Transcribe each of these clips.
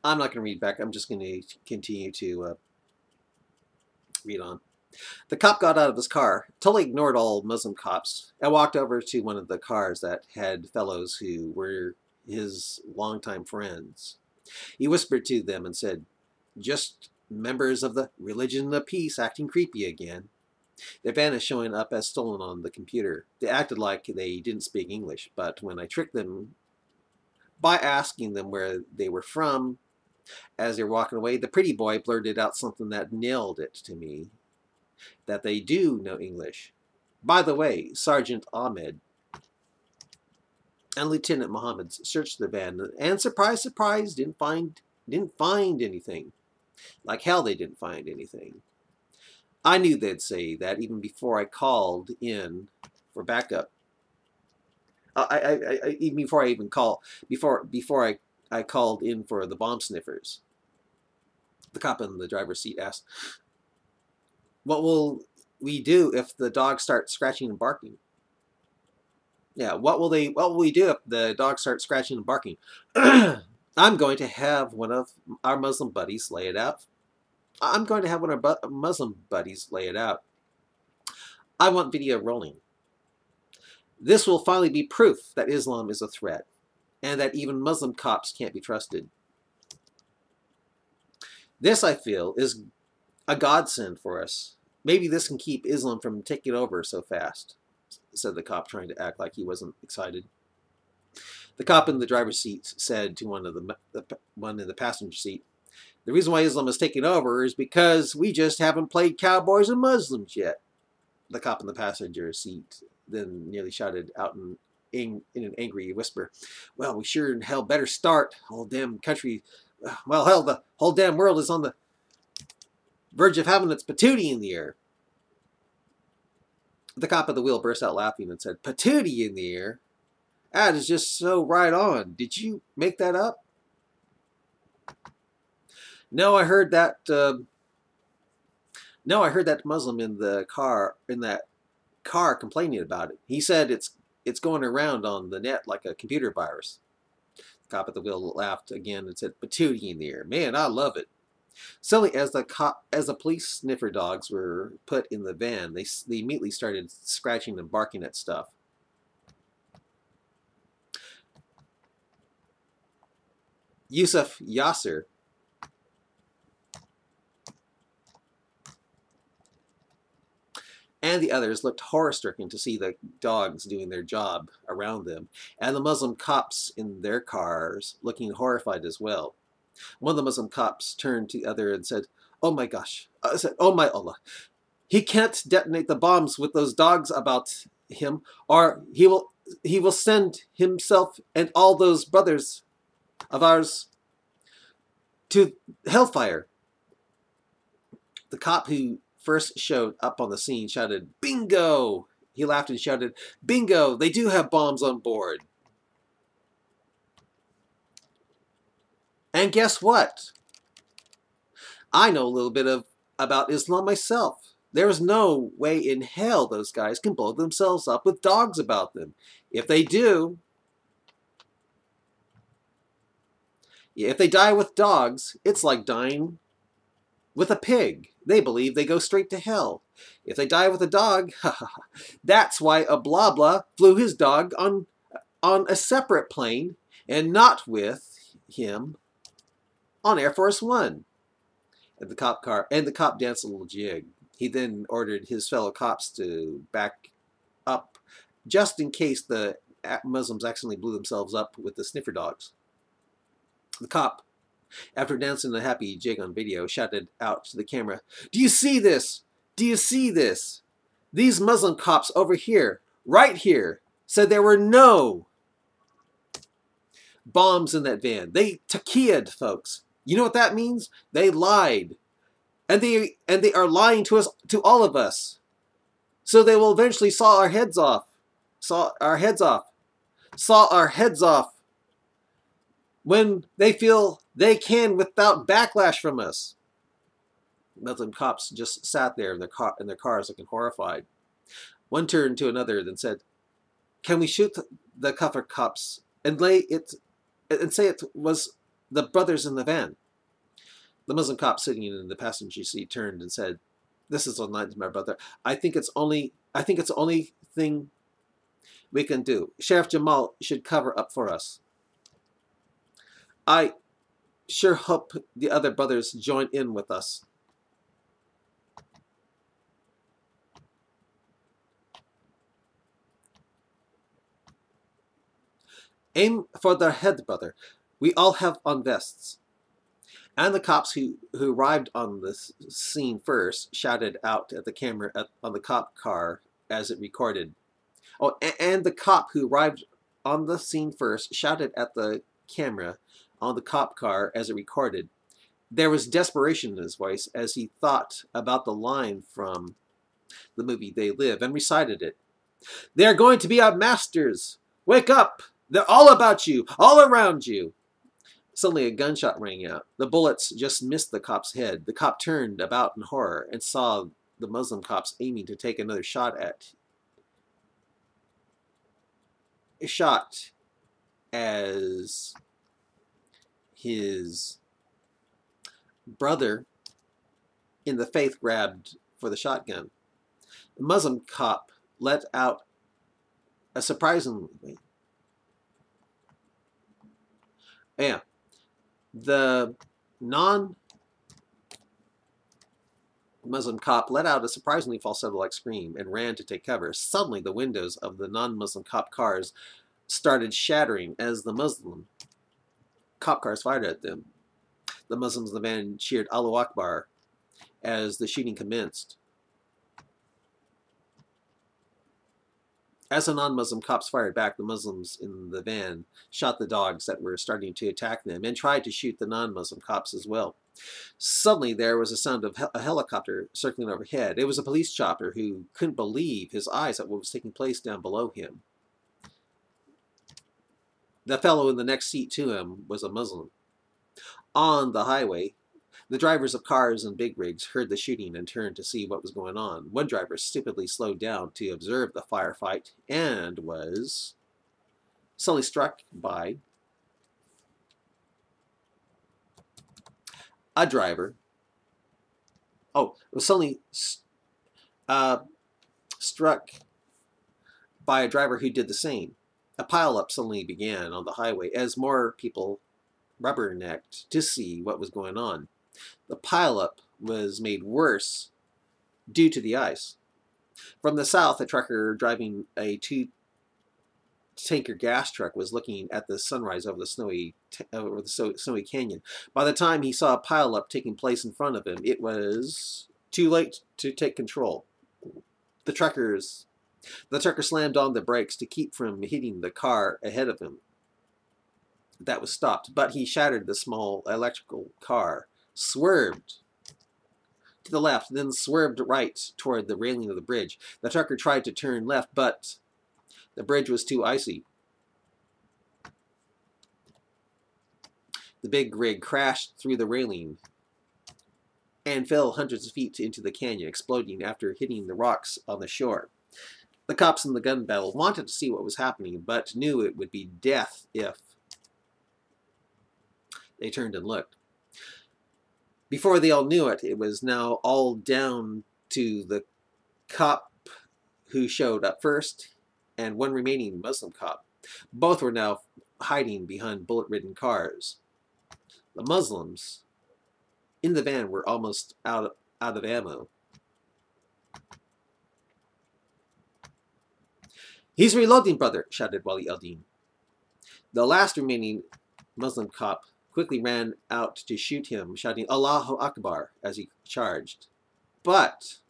I'm not going to read back. I'm just going to continue to read on. The cop got out of his car, totally ignored all Muslim cops, and walked over to one of the cars that had fellows who were his longtime friends. He whispered to them and said, "Just members of the Religion of Peace acting creepy again." Their van is showing up as stolen on the computer. They acted like they didn't speak English, but when I tricked them by asking them where they were from as they were walking away, the pretty boy blurted out something that nailed it to me, that they do know English. By the way, Sergeant Ahmed and Lieutenant Mohammed searched the van, and surprise, surprise, didn't find anything. Like hell, they didn't find anything. I knew they'd say that even before I called in for backup. Even before I even call before I called in for the bomb sniffers. The cop in the driver's seat asked, "What will we do if the dogs start scratching and barking?" Yeah, what will we do if the dogs start scratching and barking? I'm going to have one of our Muslim buddies lay it out. I'm going to have one of our Muslim buddies lay it out. I want video rolling. This will finally be proof that Islam is a threat, and that even Muslim cops can't be trusted. This, I feel, is a godsend for us. Maybe this can keep Islam from taking over so fast, said the cop, trying to act like he wasn't excited. The cop in the driver's seat said to one in the passenger seat, "The reason why Islam is taking over is because we just haven't played cowboys and Muslims yet." The cop in the passenger seat then nearly shouted out in an angry whisper, "Well, we sure in hell better start. Whole damn country, well, hell, the whole damn world is on the verge of having its patootie in the air." The cop at the wheel burst out laughing and said, "Patootie in the air? That is just so right on. Did you make that up?" No, I heard that. No, I heard that Muslim in that car complaining about it. He said it's going around on the net like a computer virus. The cop at the wheel laughed again and said, "Patootie in the air. Man, I love it." Silly as the police sniffer dogs were put in the van, they immediately started scratching and barking at stuff. Yusuf Yasser and the others looked horror-stricken to see the dogs doing their job around them, and the Muslim cops in their cars looking horrified as well. One of the Muslim cops turned to the other and said, "Oh my gosh," said, "Oh my Allah, he can't detonate the bombs with those dogs about him, or he will send himself and all those brothers of ours to hellfire." The cop who first showed up on the scene shouted, "Bingo!" He laughed and shouted, "Bingo! They do have bombs on board." And guess what? I know a little bit about Islam myself. There is no way in hell those guys can blow themselves up with dogs about them. If they do, if they die with dogs, it's like dying with a pig. They believe they go straight to hell. If they die with a dog, that's why a blah blah flew his dog on a separate plane and not with him on Air Force One. And the cop danced a little jig. He then ordered his fellow cops to back up just in case the Muslims accidentally blew themselves up with the sniffer dogs. The cop, after dancing a happy jig on video, shouted out to the camera, "Do you see this? Do you see this? These Muslim cops over here, right here, said there were no bombs in that van. They taqiyyad, folks. You know what that means? They lied. And they are lying to us, to all of us. So they will eventually saw our heads off. Saw our heads off. Saw our heads off when they feel they can without backlash from us." Muslim cops just sat there in their cars looking horrified. One turned to another, then said, "Can we shoot the Kafir cops and say it was The brothers in the van. The Muslim cop sitting in the passenger seat turned and said, "This is not my brother. I think it's the only thing we can do. Sheriff Jamal should cover up for us. I sure hope the other brothers join in with us." "Aim for their head, brother. We all have on vests." And the cops who arrived on the scene first shouted out at the camera on the cop car as it recorded. Oh, and the cop who arrived on the scene first shouted at the camera on the cop car as it recorded. There was desperation in his voice as he thought about the line from the movie They Live and recited it. "They're going to be our masters. Wake up! They're all about you, all around you." Suddenly a gunshot rang out. The bullets just missed the cop's head. The cop turned about in horror and saw the Muslim cops aiming to take another shot as his brother in the faith grabbed for the shotgun. The Muslim cop let out a surprisingly... Yeah. The non-Muslim cop let out a surprisingly falsetto-like scream and ran to take cover. Suddenly, the windows of the non-Muslim cop cars started shattering as the Muslim cop cars fired at them. The Muslims in the van cheered Allahu Akbar as the shooting commenced. As the non-Muslim cops fired back, the Muslims in the van shot the dogs that were starting to attack them and tried to shoot the non-Muslim cops as well. Suddenly, there was a sound of a helicopter circling overhead. It was a police chopper who couldn't believe his eyes at what was taking place down below him. The fellow in the next seat to him was a Muslim. On the highway, the drivers of cars and big rigs heard the shooting and turned to see what was going on. One driver stupidly slowed down to observe the firefight and was suddenly struck by a driver. Oh, it was suddenly struck by a driver who did the same. A pileup suddenly began on the highway as more people rubbernecked to see what was going on. The pileup was made worse due to the ice. From the south, a trucker driving a two-tanker gas truck was looking at the sunrise over the snowy canyon. By the time he saw a pileup taking place in front of him, it was too late to take control. The trucker slammed on the brakes to keep from hitting the car ahead of him. That was stopped, but he shattered the small electrical car, swerved to the left, then swerved right toward the railing of the bridge. The trucker tried to turn left, but the bridge was too icy. The big rig crashed through the railing and fell hundreds of feet into the canyon, exploding after hitting the rocks on the shore. The cops in the gun battle wanted to see what was happening, but knew it would be death if they turned and looked. Before they all knew it, it was now all down to the cop who showed up first and one remaining Muslim cop. Both were now hiding behind bullet-ridden cars. The Muslims in the van were almost out of ammo. "He's reloading, brother," shouted Wali Eldin. The last remaining Muslim cop quickly ran out to shoot him, shouting Allahu Akbar as he charged. But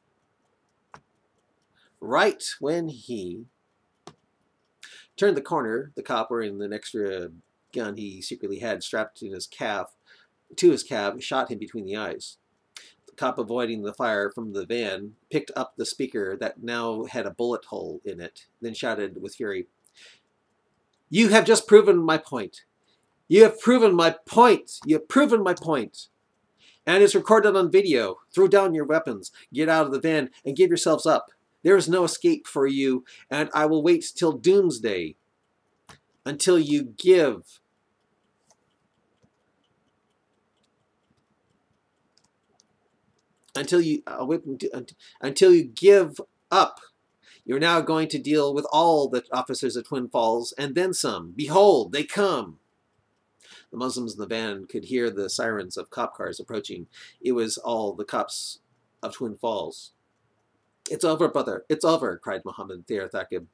right when he turned the corner, the cop wearing an extra gun he secretly had strapped to his calf shot him between the eyes. The cop, avoiding the fire from the van, picked up the speaker that now had a bullet hole in it, then shouted with fury, "You have just proven my point. You have proven my point. You have proven my point. And it's recorded on video. Throw down your weapons, get out of the van, and give yourselves up. There is no escape for you, and I will wait till doomsday until you give until you give up. You're now going to deal with all the officers of Twin Falls, and then some. Behold, they come. The Muslims in the van could hear the sirens of cop cars approaching. It was all the cops of Twin Falls. It's over, brother. It's over, cried Muhammad Thayer Thaqib.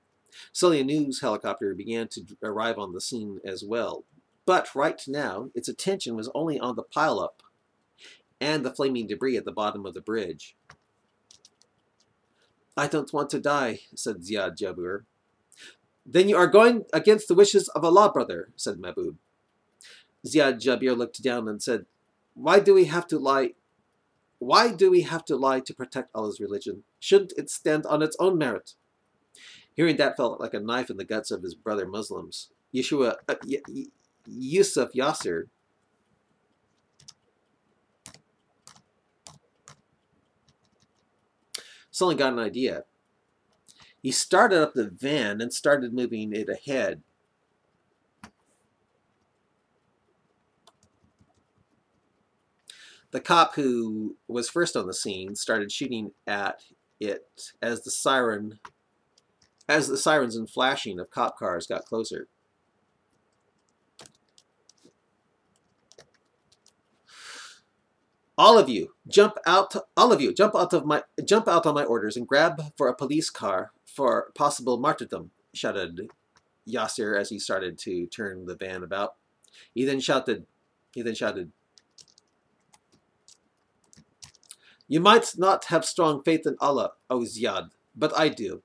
Slowly a news helicopter began to arrive on the scene as well. But right now, its attention was only on the pileup and the flaming debris at the bottom of the bridge. I don't want to die, said Ziad Jabir. Then you are going against the wishes of Allah, brother, said Mahbub. Ziad Jabir looked down and said, Why do we have to lie? Why do we have to lie to protect Allah's religion? Shouldn't it stand on its own merit? Hearing that felt like a knife in the guts of his brother Muslims. Yusuf Yasser suddenly got an idea. He started up the van and started moving it ahead. The cop who was first on the scene started shooting at it as the sirens and flashing of cop cars got closer. All of you, jump out on my orders and grab for a police car for possible martyrdom, shouted Yasser as he started to turn the van about. He then shouted, You might not have strong faith in Allah, O Ziad, but I do.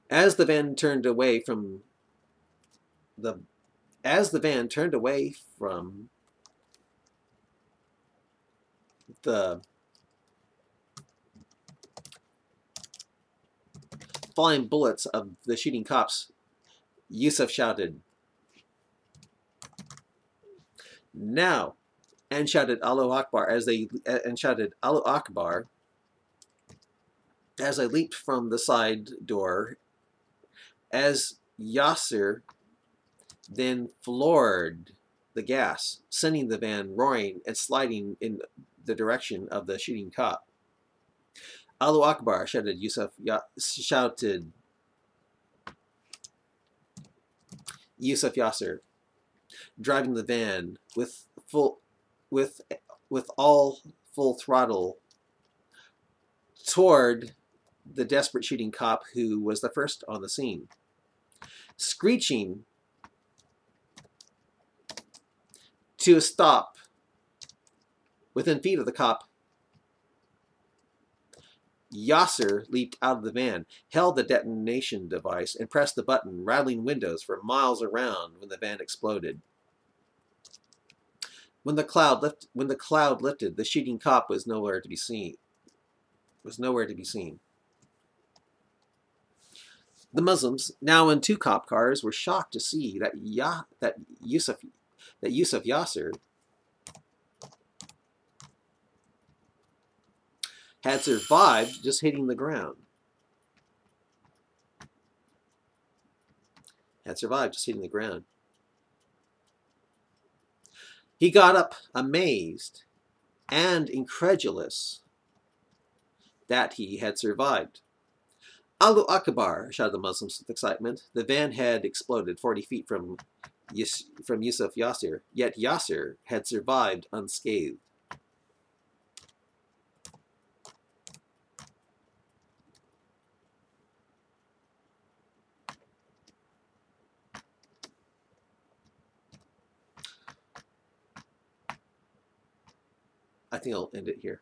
As the van turned away from the flying bullets of the shooting cops, Yusuf shouted, Now, and shouted Allahu Akbar as they leaped from the side door, as Yasser then floored the gas, sending the van roaring and sliding in the direction of the shooting cop. Allahu Akbar, shouted Yusuf Yasser, driving the van with all full throttle toward the desperate shooting cop who was the first on the scene. Screeching to a stop within feet of the cop, Yasser leaped out of the van, held the detonation device, and pressed the button, rattling windows for miles around when the van exploded. When the cloud lifted, the shooting cop was nowhere to be seen. The Muslims, now in two cop cars, were shocked to see that Yusuf Yasser had survived just hitting the ground. He got up amazed and incredulous that he had survived. Allahu Akbar, shouted the Muslims with excitement. The van had exploded 40 feet from Yusuf Yasser, yet Yasser had survived unscathed. I think I'll end it here.